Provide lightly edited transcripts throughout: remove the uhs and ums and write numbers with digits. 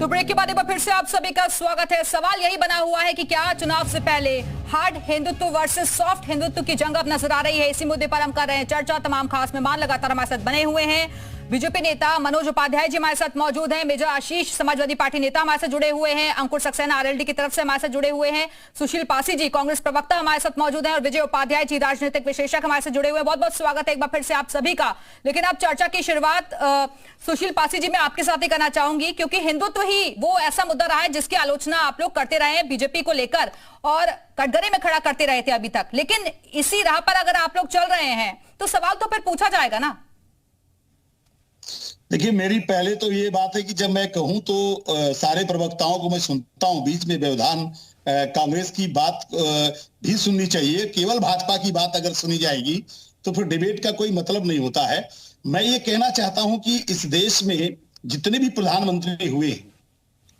तो ब्रेक के बाद एक बार फिर से आप सभी का स्वागत है। सवाल यही बना हुआ है कि क्या चुनाव से पहले hard Hindutva versus soft Hindutva की जंग अब नजर आ रही है। इसी मुद्दे पर हम कर रहे हैं चर्चा। तमाम खास मेहमान लगातार हमारे साथ बने हुए हैं। बीजेपी नेता मनोज उपाध्याय जी हमारे साथ मौजूद हैं। मेजर आशीष समाजवादी पार्टी नेता हमारे साथ जुड़े हुए हैं। अंकुर सक्सेना आरएलडी की तरफ से हमारे साथ जुड़े हुए हैं। सुशील पासी जी कांग्रेस प्रवक्ता हमारे साथ मौजूद हैं और विजय उपाध्याय जी राजनीतिक विश्लेषक हमारे साथ जुड़े हुए हैं। बहुत बहुत स्वागत है एक बार फिर से आप सभी का। लेकिन अब चर्चा की शुरुआत सुशील पासी जी मैं आपके साथ ही करना चाहूंगी, क्योंकि हिंदुत्व ही वो ऐसा मुद्दा रहा है जिसकी आलोचना आप लोग करते रहे हैं बीजेपी को लेकर और कटघरे में खड़ा करते रहे थे अभी तक। लेकिन इसी राह पर अगर आप लोग चल रहे हैं तो सवाल तो फिर पूछा जाएगा ना। देखिए, मेरी पहले तो ये बात है कि जब मैं कहूं तो सारे प्रवक्ताओं को मैं सुनता हूं, बीच में व्यवधान कांग्रेस की बात भी सुननी चाहिए। केवल भाजपा की बात अगर सुनी जाएगी तो फिर डिबेट का कोई मतलब नहीं होता है। मैं ये कहना चाहता हूं कि इस देश में जितने भी प्रधानमंत्री हुए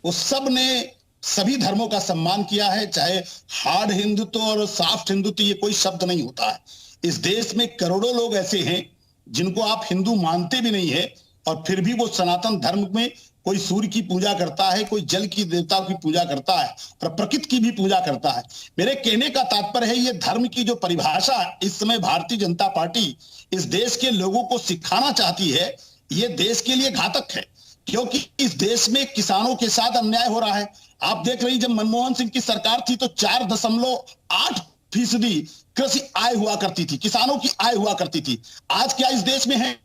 वो सब ने सभी धर्मों का सम्मान किया है। चाहे हार्ड हिंदुत्व और सॉफ्ट हिंदुत्व ये कोई शब्द नहीं होता है। इस देश में करोड़ों लोग ऐसे हैं जिनको आप हिंदू मानते भी नहीं है और फिर भी वो सनातन धर्म में कोई सूर्य की पूजा करता है, कोई जल की देवता की पूजा करता है और प्रकृति की भी पूजा करता है। मेरे कहने का तात्पर्य है ये धर्म की जो परिभाषा इस समय भारतीय जनता पार्टी इस देश के लोगों को सिखाना चाहती है, ये देश के लिए घातक है। क्योंकि इस देश में किसानों के साथ अन्याय हो रहा है। आप देख रही, जब मनमोहन सिंह की सरकार थी तो 4.8% कृषि आय हुआ करती थी, किसानों की आय हुआ करती थी। आज क्या इस देश में है?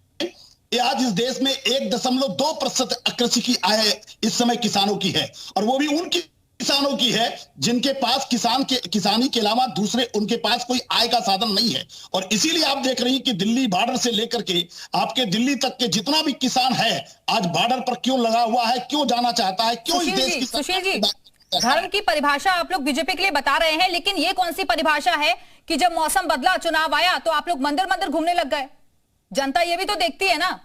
आज इस देश में 1.2% कृषि की आय इस समय किसानों की है और वो भी उन किसानों की है जिनके पास किसानी के अलावा दूसरे उनके पास कोई आय का साधन नहीं है। और इसीलिए आप देख रही हैं कि दिल्ली बॉर्डर से लेकर के आपके दिल्ली तक के जितना भी किसान है आज बॉर्डर पर क्यों लगा हुआ है, क्यों जाना चाहता है, क्यों इस देश की। सुशील जी, धर्म की परिभाषा आप लोग बीजेपी के लिए बता रहे हैं, लेकिन ये कौन सी परिभाषा है कि जब मौसम बदला, चुनाव आया तो आप लोग मंदिर मंदिर घूमने लग गए? जनता ये भी तो देखती है ना।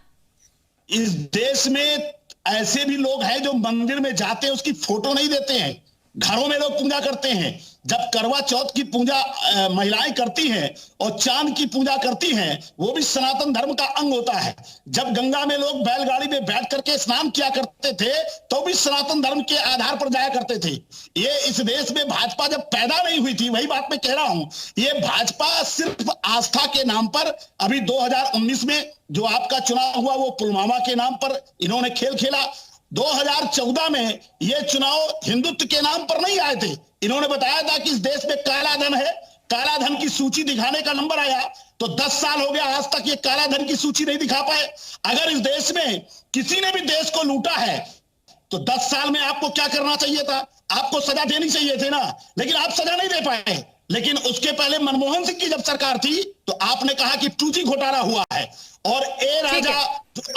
इस देश में ऐसे भी लोग हैं जो मंदिर में जाते हैं, उसकी फोटो नहीं देते हैं। घरों में लोग पूजा करते हैं। जब करवा चौथ की पूजा महिलाएं करती हैं और चांद की पूजा करती हैं, वो भी सनातन धर्म का अंग होता है। जब गंगा में लोग बैलगाड़ी में बैठ करके स्नान किया करते थे तो भी सनातन धर्म के आधार पर जाया करते थे। ये इस देश में भाजपा जब पैदा नहीं हुई थी, वही बात मैं कह रहा हूं, ये भाजपा सिर्फ आस्था के नाम पर अभी 2019 में जो आपका चुनाव हुआ वो पुलवामा के नाम पर इन्होंने खेल खेला। 2014 में ये चुनाव हिंदुत्व के नाम पर नहीं आए थे। इन्होंने बताया था कि इस देश में काला धन है, काला धन की सूची दिखाने का नंबर आया तो 10 साल हो गया, आज तक ये काला धन की सूची नहीं दिखा पाए। अगर इस देश में किसी ने भी देश को लूटा है तो 10 साल में आपको क्या करना चाहिए था? आपको सजा देनी चाहिए थी ना, लेकिन आप सजा नहीं दे पाए। लेकिन उसके पहले मनमोहन सिंह की जब सरकार थी तो आपने कहा कि 2G घोटाला हुआ है और ए राजा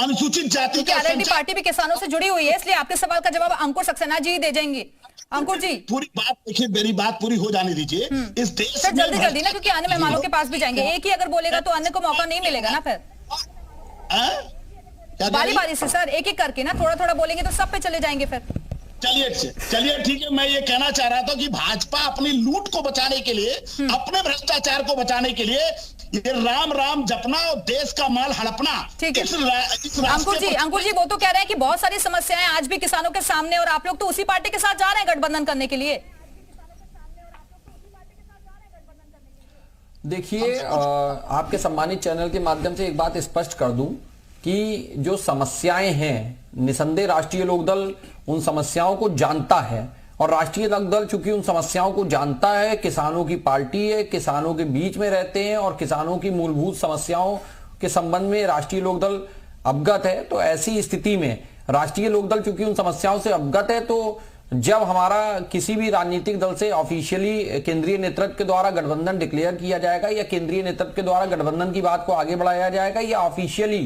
अनुसूचित जाति का आरएलडी पार्टी भी किसानों से जुड़ी हुई है, इसलिए आपके सवाल का जवाब अंकुर सक्सेना जी दे जाएंगे। अंकुर जी, पूरी बात देखिए, मेरी बात पूरी हो जाने दीजिए। इस देश सर जल्दी जल्दी ना, क्योंकि अन्य मेहमानों के पास भी जाएंगे। एक ही अगर बोलेगा तो अन्य को मौका नहीं मिलेगा ना। फिर बारी बारी से सर एक एक करके ना, थोड़ा थोड़ा बोलेंगे तो सब पे चले जाएंगे फिर। चलिए ठीक है। मैं ये कहना चाह रहा था कि भाजपा अपनी लूट को बचाने के लिए, अपने भ्रष्टाचार को बचाने के लिए ये राम राम जपना और देश का माल हड़पना। ठीक है अंकुर जी वो तो कह रहे हैं कि बहुत सारी समस्याएं आज भी किसानों के सामने और आप लोग तो उसी पार्टी के साथ जा रहे हैं गठबंधन करने के लिए। देखिए, आपके सम्मानित चैनल के माध्यम से एक बात स्पष्ट कर दूं कि जो समस्याएं हैं, निसंदेह राष्ट्रीय लोकदल उन समस्याओं को जानता है और राष्ट्रीय लोकदल चूंकि उन समस्याओं को जानता है, किसानों की पार्टी है, किसानों के बीच में रहते हैं और किसानों की मूलभूत समस्याओं के संबंध में राष्ट्रीय लोकदल अवगत है। तो ऐसी स्थिति में राष्ट्रीय लोकदल चूंकि उन समस्याओं से अवगत है, तो जब हमारा किसी भी राजनीतिक दल से ऑफिशियली केंद्रीय नेतृत्व के द्वारा गठबंधन डिक्लेयर किया जाएगा या केंद्रीय नेतृत्व के द्वारा गठबंधन की बात को आगे बढ़ाया जाएगा या ऑफिशियली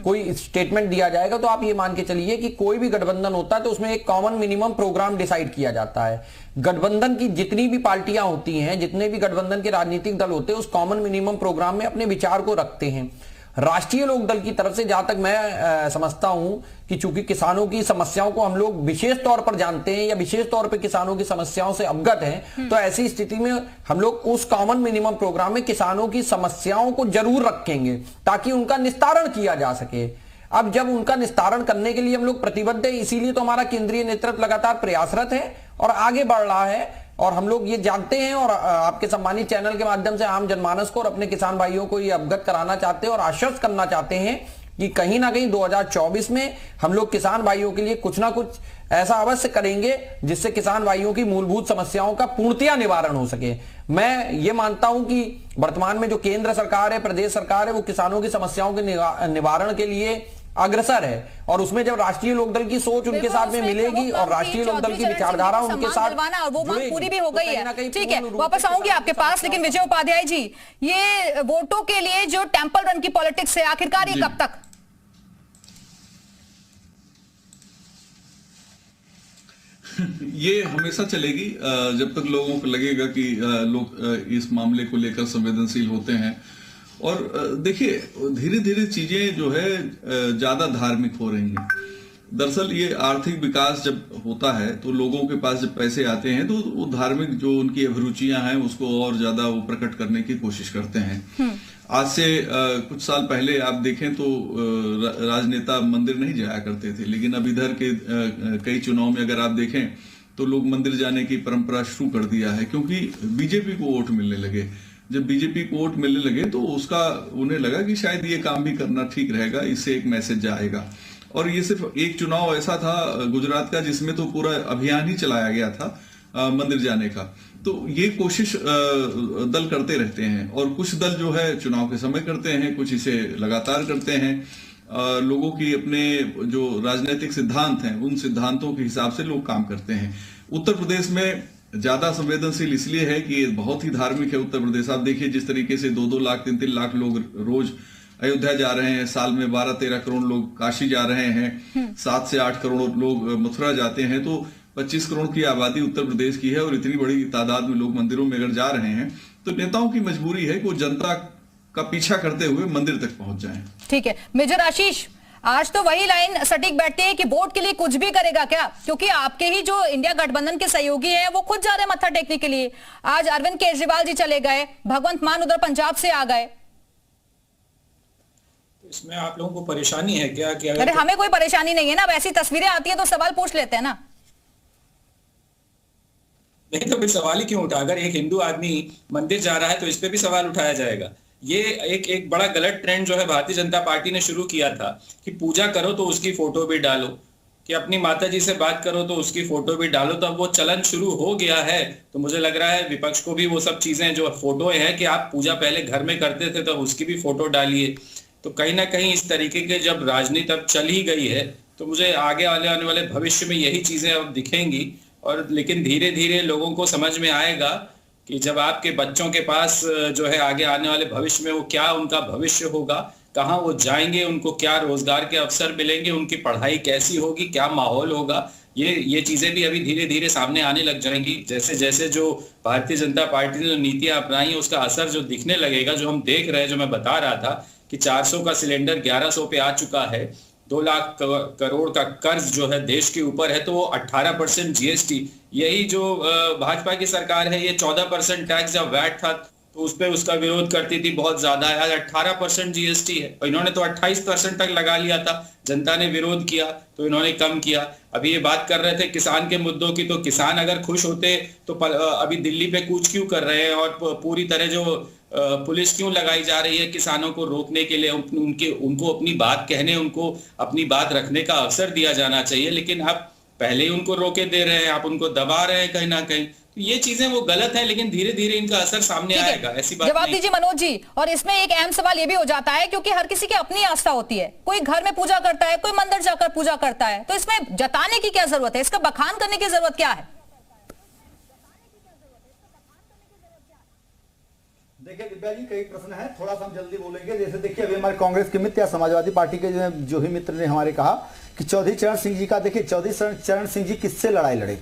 कोई स्टेटमेंट दिया जाएगा, तो आप ये मान के चलिए कि कोई भी गठबंधन होता है तो उसमें एक कॉमन मिनिमम प्रोग्राम डिसाइड किया जाता है। गठबंधन की जितनी भी पार्टियां होती हैं, जितने भी गठबंधन के राजनीतिक दल होते हैं, उस कॉमन मिनिमम प्रोग्राम में अपने विचार को रखते हैं। राष्ट्रीय लोकदल की तरफ से जहां तक मैं समझता हूं कि चूंकि किसानों की समस्याओं को हम लोग विशेष तौर पर जानते हैं या विशेष तौर पर किसानों की समस्याओं से अवगत हैं, तो ऐसी स्थिति में हम लोग उस कॉमन मिनिमम प्रोग्राम में किसानों की समस्याओं को जरूर रखेंगे ताकि उनका निस्तारण किया जा सके। अब जब उनका निस्तारण करने के लिए हम लोग प्रतिबद्ध है, इसीलिए तो हमारा केंद्रीय नेतृत्व लगातार प्रयासरत है और आगे बढ़ रहा है। और हम लोग ये जानते हैं और आपके सम्मानित चैनल के माध्यम से आम जनमानस को और अपने किसान भाइयों को ये अवगत कराना चाहते हैं और आश्वस्त करना चाहते हैं कि कहीं ना कहीं 2024 में हम लोग किसान भाइयों के लिए कुछ ना कुछ ऐसा अवश्य करेंगे जिससे किसान भाइयों की मूलभूत समस्याओं का पूर्णतया निवारण हो सके। मैं ये मानता हूं कि वर्तमान में जो केंद्र सरकार है, प्रदेश सरकार है, वो किसानों की समस्याओं के निवारण के लिए अग्रसर है और उसमें जब राष्ट्रीय लोकदल की सोच उनके साथ में मिलेगी और राष्ट्रीय लोकदल की विचारधारा उनके साथ वो मांग पूरी भी हो गई है। ठीक है, वापस आऊंगी आपके पास, लेकिन विजय उपाध्याय जी, ये वोटों के लिए जो टेंपल रन की पॉलिटिक्स है, आखिरकार ये कब तक? ये हमेशा चलेगी जब तक लोगों को लगेगा कि लोग इस मामले को लेकर संवेदनशील होते हैं। और देखिए, धीरे धीरे चीजें जो है ज्यादा धार्मिक हो रही हैं। दरअसल ये आर्थिक विकास जब होता है तो लोगों के पास जब पैसे आते हैं तो वो धार्मिक जो उनकी अभिरुचियां हैं उसको और ज्यादा वो प्रकट करने की कोशिश करते हैं। आज से कुछ साल पहले आप देखें तो राजनेता मंदिर नहीं जाया करते थे, लेकिन अब इधर के कई चुनाव में अगर आप देखें तो लोग मंदिर जाने की परंपरा शुरू कर दिया है, क्योंकि बीजेपी को वोट मिलने लगे। जब बीजेपी को वोट मिलने लगे तो उसका उन्हें लगा कि शायद ये काम भी करना ठीक रहेगा, इससे एक मैसेज जाएगा। और ये सिर्फ एक चुनाव ऐसा था गुजरात का जिसमें तो पूरा अभियान ही चलाया गया था मंदिर जाने का। तो ये कोशिश दल करते रहते हैं और कुछ दल जो है चुनाव के समय करते हैं, कुछ इसे लगातार करते हैं। लोगों की अपने जो राजनीतिक सिद्धांत हैं उन सिद्धांतों के हिसाब से लोग काम करते हैं। उत्तर प्रदेश में ज्यादा संवेदनशील इसलिए है कि ये बहुत ही धार्मिक है उत्तर प्रदेश। आप देखिए जिस तरीके से 2-2 लाख 3-3 लाख लोग रोज अयोध्या जा रहे हैं, साल में 12-13 करोड़ लोग काशी जा रहे हैं, 7 से 8 करोड़ लोग मथुरा जाते हैं। तो 25 करोड़ की आबादी उत्तर प्रदेश की है और इतनी बड़ी तादाद में लोग मंदिरों में अगर जा रहे हैं तो नेताओं की मजबूरी है कि वो जनता का पीछा करते हुए मंदिर तक पहुंच जाएं। ठीक है, मेजर आशीष, आज तो वही लाइन सटीक बैठती है कि वोट के लिए कुछ भी करेगा क्या, क्योंकि आपके ही जो इंडिया गठबंधन के सहयोगी हैं वो खुद जा रहे हैं मत्था टेकने के लिए। आज अरविंद केजरीवाल जी चले गए, भगवंत मान उधर पंजाब से आ गए। इसमें आप लोगों को परेशानी है क्या? कि अरे हमें कोई परेशानी नहीं है ना, वैसी तस्वीरें आती है तो सवाल पूछ लेते हैं ना। नहीं तो फिर सवाल ही क्यों उठा? अगर एक हिंदू आदमी मंदिर जा रहा है तो इस पे भी सवाल उठाया जाएगा। ये एक बड़ा गलत ट्रेंड जो है भारतीय जनता पार्टी ने शुरू किया था कि पूजा करो तो उसकी फोटो भी डालो, कि अपनी माता जी से बात करो तो उसकी फोटो भी डालो। तो अब वो चलन शुरू हो गया है, तो मुझे लग रहा है विपक्ष को भी वो सब चीजें जो फोटो हैं कि आप पूजा पहले घर में करते थे तो उसकी भी फोटो डालिए। तो कहीं ना कहीं इस तरीके के जब राजनीति अब चल ही गई है तो मुझे आगे आने वाले भविष्य में यही चीजें अब दिखेंगी। और लेकिन धीरे धीरे लोगों को समझ में आएगा कि जब आपके बच्चों के पास जो है आगे आने वाले भविष्य में वो क्या उनका भविष्य होगा, कहाँ वो जाएंगे, उनको क्या रोजगार के अवसर मिलेंगे, उनकी पढ़ाई कैसी होगी, क्या माहौल होगा, ये चीजें भी अभी धीरे धीरे सामने आने लग जाएंगी। जैसे जैसे जो भारतीय जनता पार्टी ने जो नीतियां अपनाई है उसका असर जो दिखने लगेगा, जो हम देख रहे हैं, जो मैं बता रहा था कि 400 का सिलेंडर 1100 पे आ चुका है, 2 लाख करोड़ का कर्ज जो है देश के ऊपर है, तो वो 18% जीएसटी, यही जो भाजपा की सरकार है ये 14% टैक्स जब वैट था तो उस पर उसका विरोध करती थी बहुत ज्यादा है। आज 18% जीएसटी है और इन्होंने तो 28% तक लगा लिया था, जनता ने विरोध किया तो इन्होंने कम किया। अभी ये बात कर रहे थे किसान के मुद्दों की, तो किसान अगर खुश होते तो अभी दिल्ली पे कूच क्यों कर रहे हैं और पूरी तरह जो पुलिस क्यों लगाई जा रही है किसानों को रोकने के लिए, उनको अपनी बात कहने, उनको अपनी बात रखने का अवसर दिया जाना चाहिए। लेकिन आप पहले ही उनको रोके दे रहे हैं, आप उनको दबा रहे हैं कहीं ना कहीं। तो ये चीजें वो गलत है, लेकिन धीरे धीरे इनका असर सामने आएगा, ऐसी बात जवाब दीजिए मनोज जी। और इसमें एक अहम सवाल ये भी हो जाता है क्योंकि हर किसी की अपनी आस्था होती है, कोई घर में पूजा करता है, कोई मंदिर जाकर पूजा करता है, तो इसमें जताने की क्या जरूरत है, इसका बखान करने की जरूरत क्या है? देखिए दिव्या जी, कई प्रश्न है, थोड़ा सा हम जल्दी बोलेंगे। जैसे देखिए अभी हमारे कांग्रेस के मित्र या समाजवादी पार्टी के जो ही मित्र ने हमारे कहा कि चौधरी चरण सिंह जी का, देखिए चौधरी चरण सिंह जी किससे लड़ाई लड़े?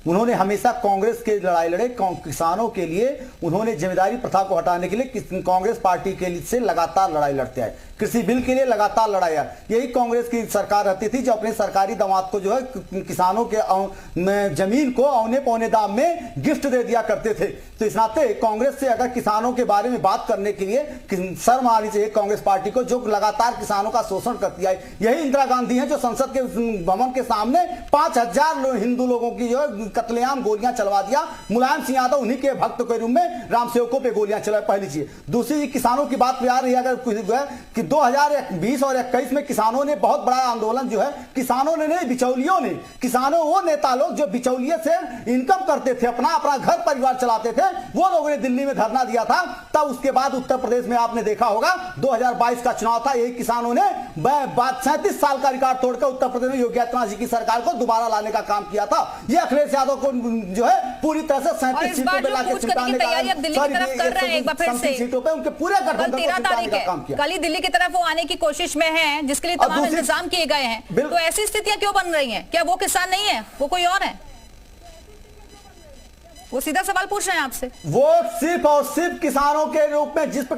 उन्होंने हमेशा कांग्रेस के लड़ाई लड़े, किसानों के लिए उन्होंने जिम्मेदारी प्रथा को हटाने के लिए कांग्रेस पार्टी के लिए से लगातार लड़ाई लड़ते आए। कृषि बिल के लिए लगातार लड़ाई है। यही कांग्रेस की सरकार रहती थी जो अपने सरकारी दामाद को जो है किसानों के जमीन को औने पौने दाम में गिफ्ट दे दिया करते थे। तो इस नाते कांग्रेस से अगर किसानों के बारे में बात करने के लिए शर्म आनी चाहिए कांग्रेस पार्टी को, जो लगातार किसानों का शोषण करती है। यही इंदिरा गांधी है जो संसद के भवन के सामने 5000 हिंदू लोगों की जो कत्लेआम गोलियां चलवा दिया। मुलायम सिंह यादव उन्हीं के भक्त के रूप में राम सेवकों पे गोलियां चला, पहली चीज। दूसरी किसानों की बात पे आ रही है अगर कि 2020 और 21 में किसानों ने बहुत बड़ा आंदोलन जो है, किसानों ने नहीं बिचौलियों ने, किसानों वो नेता लोग जो बिचौलिए से इनकम करते थे, अपना घर परिवार चलाते थे, वो लोगों ने दिल्ली में धरना दिया था। तब उसके बाद उत्तर प्रदेश में आपने देखा होगा 2022 का चुनाव था, यही किसानों ने 37 साल का रिकॉर्ड तोड़कर उत्तर प्रदेश में योगी आदित्यनाथ जी की सरकार को दोबारा लाने का काम किया था। ये अखिलेश यादव को जो है पूरी तरह से 37 सीटों पे लाके चिपकाने सीटों पे उनके पूरे गठबंधन को चिपकाने का काम किया। कल ही दिल्ली की तरफ वो आने की कोशिश में है, जिसके लिए तमाम इंतजाम किए गए हैं। तो ऐसी स्थितियां क्यों बन रही हैं? क्या वो किसान नहीं है, वो कोई और है? वो सीधा सवाल पूछ रहे हैं आपसे। वो सिर्फ और सिर्फ किसानों के रूप में जिस पर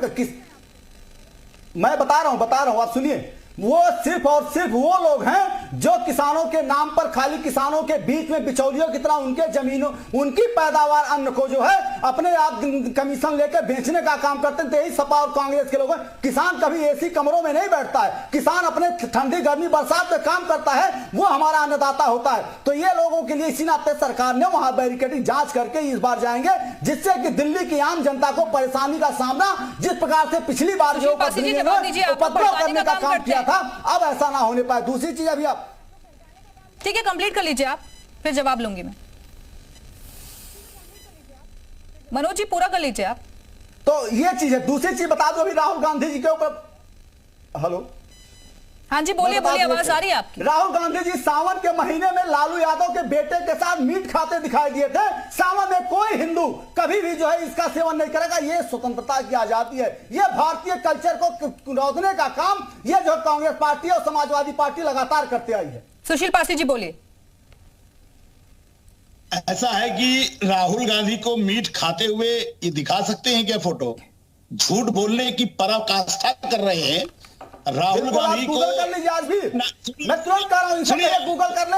मैं बता रहा हूं आप सुनिए, वो सिर्फ और सिर्फ वो लोग हैं जो किसानों के नाम पर खाली किसानों के बीच में बिचौलियों की तरह उनके जमीनों, उनकी पैदावार अन्न को जो है अपने आप कमीशन लेकर बेचने का काम करते हैं। यही सपा और कांग्रेस के लोग हैं। किसान कभी एसी कमरों में नहीं बैठता है, किसान अपने ठंडी गर्मी बरसात में काम करता है, वो हमारा अन्नदाता होता है। तो ये लोगों के लिए इसी नाते सरकार ने वहां बैरिकेडिंग जांच करके इस बार जाएंगे, जिससे कि दिल्ली की आम जनता को परेशानी का सामना जिस प्रकार से पिछली बार जो उपद्रव करने का काम किया था, अब ऐसा ना होने पाए। दूसरी चीज अभी आप ठीक है कंप्लीट कर लीजिए, आप फिर जवाब लूंगी मैं। मनोज जी पूरा कर लीजिए आप। तो ये चीज है। दूसरी चीज बता दो, अभी राहुल गांधी जी के ऊपर, हेलो हाँ जी बोलिए बोलिए, आवाज आ रही है आपकी। राहुल गांधी जी सावन के महीने में लालू यादव के बेटे के साथ मीट खाते दिखाई दिए थे। सावन में कोई हिंदू कभी भी जो है इसका सेवन नहीं करेगा। ये स्वतंत्रता की आजादी है, ये भारतीय कल्चर को रोकने का काम ये जो कांग्रेस पार्टी और समाजवादी पार्टी लगातार करते आई है। सुशील पासी जी बोलिए। ऐसा है कि राहुल गांधी को मीट खाते हुए ये दिखा सकते हैं क्या फोटो? झूठ बोलने की पराकाष्ठा कर रहे हैं। राहुल गांधी को गूगल कर लीजिए, आज भी मैं तुरंत कर रहा हूं, गूगल कर ले।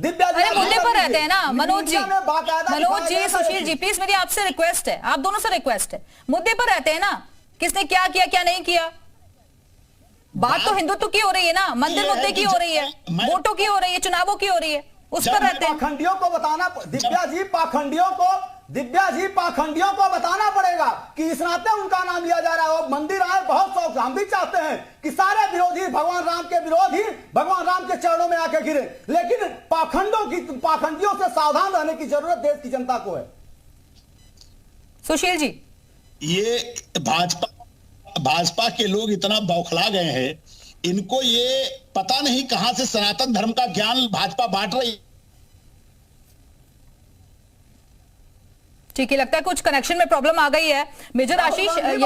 दिव्या जी अरे मुद्दे पर रहते हैं ना मनोज जी, सुशील जी प्लीज मेरी आपसे रिक्वेस्ट है, आप दोनों से रिक्वेस्ट है, मुद्दे पर रहते हैं ना, किसने क्या किया क्या नहीं किया। बात तो हिंदुत्व की हो रही है ना, मंदिर मुद्दे की हो रही है, वोटों की हो रही है, चुनावों की हो रही है, उस पर रहते हैं। पाखंडियों को बताना, दिव्या जी पाखंडियों को बताना पड़ेगा कि इस नाते उनका नाम लिया जा रहा है। मंदिर आए बहुत शौक, हम भी चाहते हैं कि सारे विरोधी भगवान राम के विरोधी भगवान राम के चरणों में आके गिरे, लेकिन पाखंडियों से सावधान रहने की जरूरत देश की जनता को है। सुशील जी, ये भाजपा के लोग इतना बौखला गए हैं, इनको ये पता नहीं कहां से सनातन धर्म का ज्ञान भाजपा बांट रही। ठीक है, लगता है कुछ कनेक्शन में प्रॉब्लम आ गई है। मेजर आशीष यही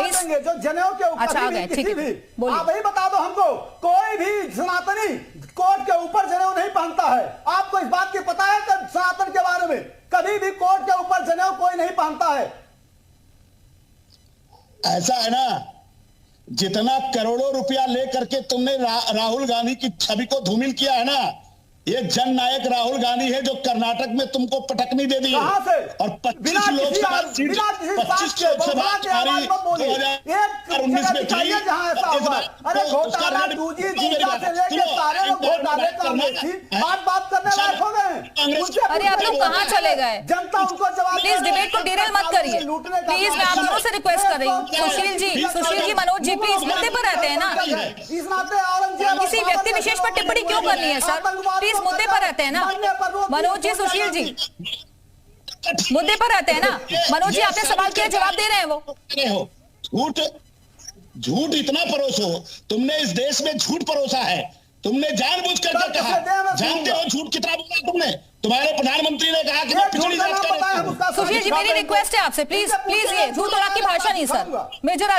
जो जनेऊ के ऊपर अच्छा आ गए, ठीक है आप वही बता दो हमको, कोई भी सनातनी कोर्ट के ऊपर जनेऊ नहीं पहनता है। आपको इस बात की पता है कि सनातन के बारे में कभी भी कोर्ट के ऊपर जनेऊ कोई नहीं पहनता है। ऐसा है ना, जितना करोड़ों रुपया लेकर के तुमने राहुल गांधी की छवि को धूमिल किया है ना, ये जन नायक राहुल गांधी है जो कर्नाटक में तुमको पटकनी दे दी है। और 25 लोकसभा सीट 25 लोकसभा 2019 में थी। अरे आप लोग कहाँ चले गए? जनता उनको जवाब, प्लीज डिबेट को डिरेल मत करिए प्लीज, मैं आप दोनों से रिक्वेस्ट कर रही हूँ। सुशील जी मनोज जी प्लीज मुद्दे पर रहते हैं ना, किसी व्यक्ति विशेष पर टिप्पणी क्यों करनी है सर? प्लीज मुद्दे पर रहते हैं ना मनोज जी, सुशील जी मुद्दे पर रहते हैं ना। मनोज जी आपने सवाल किया, जवाब दे रहे हैं वो। झूठ इतना परोसो, तुमने इस देश में झूठ परोसा है, तुमने जानबूझकर कहा। जानते हो झूठ कितना बोला तुमने? तुम्हारे प्रधानमंत्री ने कहा कि मैं पिछड़ी जात का। सुशील जी मेरी रिक्वेस्ट है आपसे, प्लीज प्लीज, ये झूठ और आपकी भाषा नहीं सर। मेजर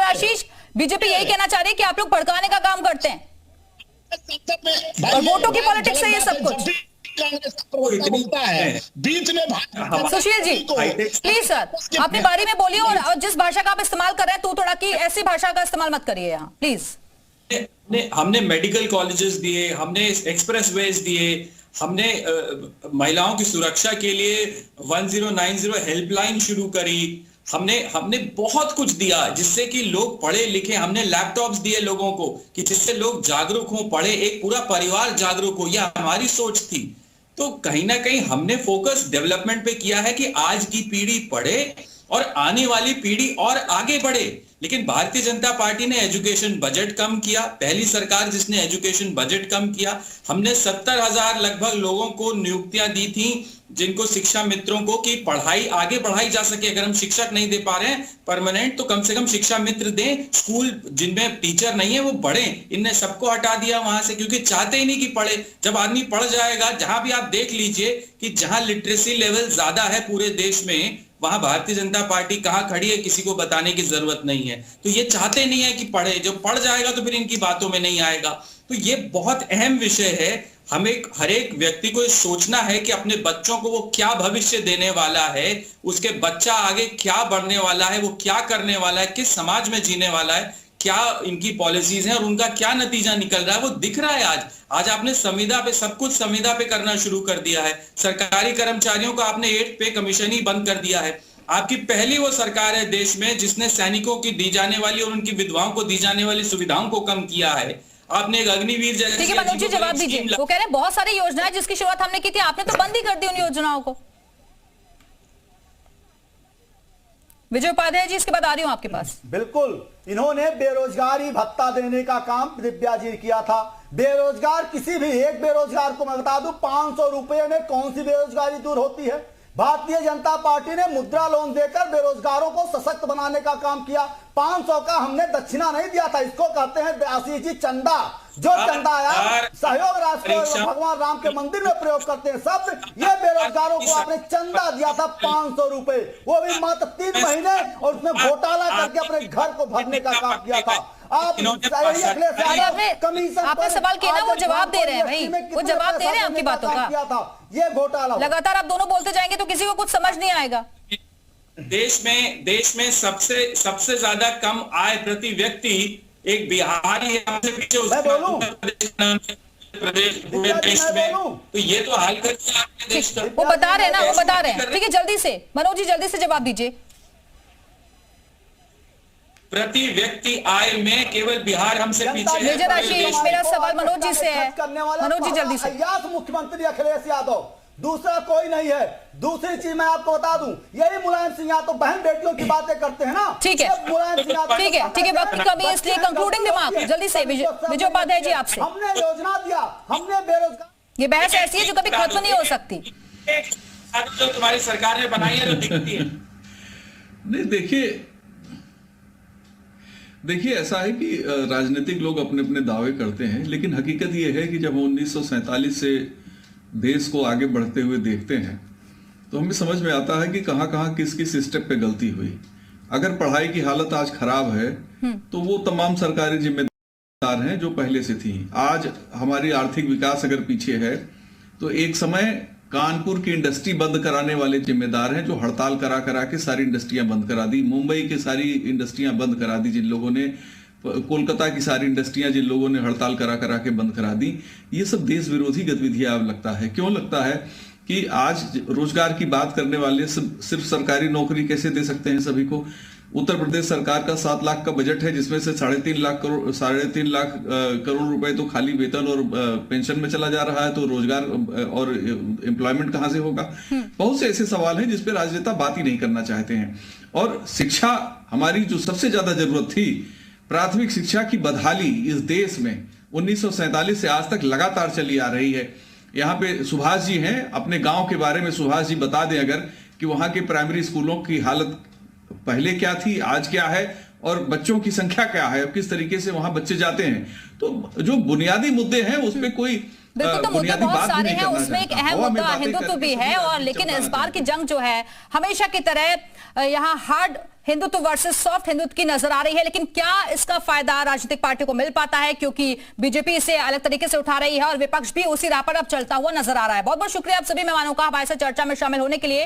आशीष बीजेपी यही कहना चाह रही है कि आप लोग भड़काने का काम करते हैं और वोटों की पॉलिटिक्स है ये सब कुछ। वो इतनी होता है बीच में सुशील जी प्लीज सर अपनी बारी में बोलिए, और जिस भाषा का आप इस्तेमाल कर रहे हैं तू थोड़ा की ऐसी भाषा का इस्तेमाल मत करिए यहाँ प्लीज। हमने मेडिकल कॉलेजेस दिए, हमने एक्सप्रेसवेज दिए, हमने महिलाओं की सुरक्षा के लिए 1090 हेल्पलाइन शुरू करी, हमने बहुत कुछ दिया जिससे कि लोग पढ़े लिखे, हमने लैपटॉप्स दिए लोगों को कि जिससे लोग जागरूक हों, पढ़े, एक पूरा परिवार जागरूक हो, यह हमारी सोच थी। तो कहीं ना कहीं हमने फोकस डेवलपमेंट पे किया है कि आज की पीढ़ी पढ़े और आने वाली पीढ़ी और आगे बढ़े। लेकिन भारतीय जनता पार्टी ने एजुकेशन बजट कम किया, पहली सरकार जिसने एजुकेशन बजट कम किया। हमने 70,000 लगभग लोगों को नियुक्तियां दी थी, जिनको शिक्षा मित्रों को, कि पढ़ाई आगे बढ़ाई जा सके। अगर हम शिक्षक नहीं दे पा रहे हैं परमानेंट, तो कम से कम शिक्षा मित्र दें। स्कूल जिनमें टीचर नहीं है वो बढ़े, इनने सबको हटा दिया वहां से, क्योंकि चाहते ही नहीं कि पढ़े। जब आदमी पढ़ जाएगा, जहां भी आप देख लीजिए कि जहां लिटरेसी लेवल ज्यादा है पूरे देश में, वहां भारतीय जनता पार्टी कहां खड़ी है किसी को बताने की जरूरत नहीं है। तो ये चाहते नहीं है कि पढ़े, जब पढ़ जाएगा तो फिर इनकी बातों में नहीं आएगा। तो ये बहुत अहम विषय है। हमें हर एक व्यक्ति को सोचना है कि अपने बच्चों को वो क्या भविष्य देने वाला है, उसके बच्चा आगे क्या बढ़ने वाला है, वो क्या करने वाला है, किस समाज में जीने वाला है, क्या इनकी पॉलिसीज हैं और उनका क्या नतीजा निकल रहा है, वो दिख रहा है। आज आपने संविदा पे, सब कुछ संविदा पे करना शुरू कर दिया है। सरकारी कर्मचारियों को आपने 8 पे कमीशन ही बंद कर दिया है। आपकी पहली वो सरकार है देश में जिसने सैनिकों की दी जाने वाली और उनकी विधवाओं को दी जाने वाली सुविधाओं को कम किया है। आपने एक अग्निवीर जैसे, ठीक है मनोज जी जवाब दीजिए। वो कह रहे हैं बहुत सारी योजनाएं जिसकी शुरुआत हमने की थी, आपने तो बंद ही कर दी उन योजनाओं को। विजय उपाध्याय जी इसके बाद आ रही हूं आपके पास। बिल्कुल, इन्होंने बेरोजगारी भत्ता देने का काम दिव्या जी ने किया था। बेरोजगार किसी भी एक बेरोजगार को मैं बता दूं 500 रुपए में कौन सी बेरोजगारी दूर होती है। भारतीय जनता पार्टी ने मुद्रा लोन देकर बेरोजगारों को सशक्त बनाने का काम किया। 500 का हमने दक्षिणा नहीं दिया था, इसको कहते हैं आशीष जी चंदा। जो चंदा आया सहयोग राष्ट्र को भगवान राम के मंदिर में प्रयोग करते हैं शब्द। ये बेरोजगारों को आपने चंदा दिया था 500 रुपए, वो भी मात्र 3 महीने, और उसमें घोटाला करके अपने घर को भरने का काम किया था। आपने सवाल किया ना, वो जवाब दे रहे हैं भाई, वो जवाब दे रहे हैं आपकी बातों का। ये घोटाला लगातार आप दोनों बोलते जाएंगे तो किसी को कुछ समझ नहीं आएगा। देश में सबसे ज्यादा कम आय प्रति व्यक्ति एक बिहारी है, हमसे पीछे प्रदेश पूरे देश में। तो ये तो हाल कर देश का, वो बता रहे हैं ना, वो बता रहे हैं। ठीक है, जल्दी से मनोज जी जल्दी से जवाब दीजिए। प्रति व्यक्ति आय में केवल बिहार हमसे पीछे है। मेजर आशीष, मेरा सवाल मनोज जी से है। मनोज जी जल्दी से। मुख्यमंत्री अखिलेश यादव, दूसरा कोई नहीं है। दूसरी चीज मैं आपको बता दूं, यही मुलायम सिंह यादव बहन बेटियों की बातें करते हैं ना। ठीक है, मुलायम सिंह यादव, ठीक है, वक्त की कमी इसलिए कंक्लूडिंग रिमार्क जल्दी से विजय उपाध्याय जी आपसे। हमने योजना दिया, हमने बेरोजगार, ये बहस ऐसी है जो कभी खत्म नहीं हो सकती। जो तुम्हारी सरकार ने बनाई है जो दिखती है। नहीं, देखिए ऐसा है कि राजनीतिक लोग अपने अपने दावे करते हैं, लेकिन हकीकत यह है कि जब 1947 से देश को आगे बढ़ते हुए देखते हैं तो हमें समझ में आता है कि कहां किस किस स्टेप पे गलती हुई। अगर पढ़ाई की हालत आज खराब है तो वो तमाम सरकारी जिम्मेदार हैं जो पहले से थी। आज हमारी आर्थिक विकास अगर पीछे है तो एक समय कानपुर की इंडस्ट्री बंद कराने वाले जिम्मेदार हैं जो हड़ताल करा के सारी इंडस्ट्रियां बंद करा दी। मुंबई की सारी इंडस्ट्रियां बंद करा दी जिन लोगों ने, कोलकाता की सारी इंडस्ट्रियां जिन लोगों ने हड़ताल करा के बंद करा दी। ये सब देश विरोधी गतिविधियां अब लगता है। क्यों लगता है कि आज रोजगार की बात करने वाले सिर्फ सरकारी नौकरी कैसे दे सकते हैं सभी को। उत्तर प्रदेश सरकार का 7 लाख का बजट है जिसमें से 3.5 लाख करोड़ रुपए तो खाली वेतन और पेंशन में चला जा रहा है, तो रोजगार और एम्प्लॉयमेंट कहां से होगा। बहुत से ऐसे सवाल हैं जिस पे राजनेता बात ही नहीं करना चाहते हैं। और शिक्षा, हमारी जो सबसे ज्यादा जरूरत थी, प्राथमिक शिक्षा की बदहाली इस देश में 1947 से आज तक लगातार चली आ रही है। यहाँ पे सुभाष जी हैं, अपने गांव के बारे में सुभाष जी बता दें अगर कि वहां के प्राइमरी स्कूलों की हालत पहले क्या थी, आज क्या है, और बच्चों की संख्या क्या है, किस तरीके से वहां बच्चे जाते हैं। तो जो बुनियादी मुद्दे हैं उसमें कोई बिल्कुल, तो मुद्दे बहुत सारे हैं, उसमें एक अहम मुद्दा हिंदुत्व भी है। और लेकिन इस बार की जंग जो है हमेशा की तरह यहाँ hard Hindutva versus soft Hindutva की नजर आ रही है, लेकिन क्या इसका फायदा राजनीतिक पार्टी को मिल पाता है, क्योंकि बीजेपी इसे अलग तरीके से उठा रही है और विपक्ष भी उसी राह पर अब चलता हुआ नजर आ रहा है। बहुत बहुत शुक्रिया आप सभी मेहमानों का हमारे साथ चर्चा में शामिल होने के लिए।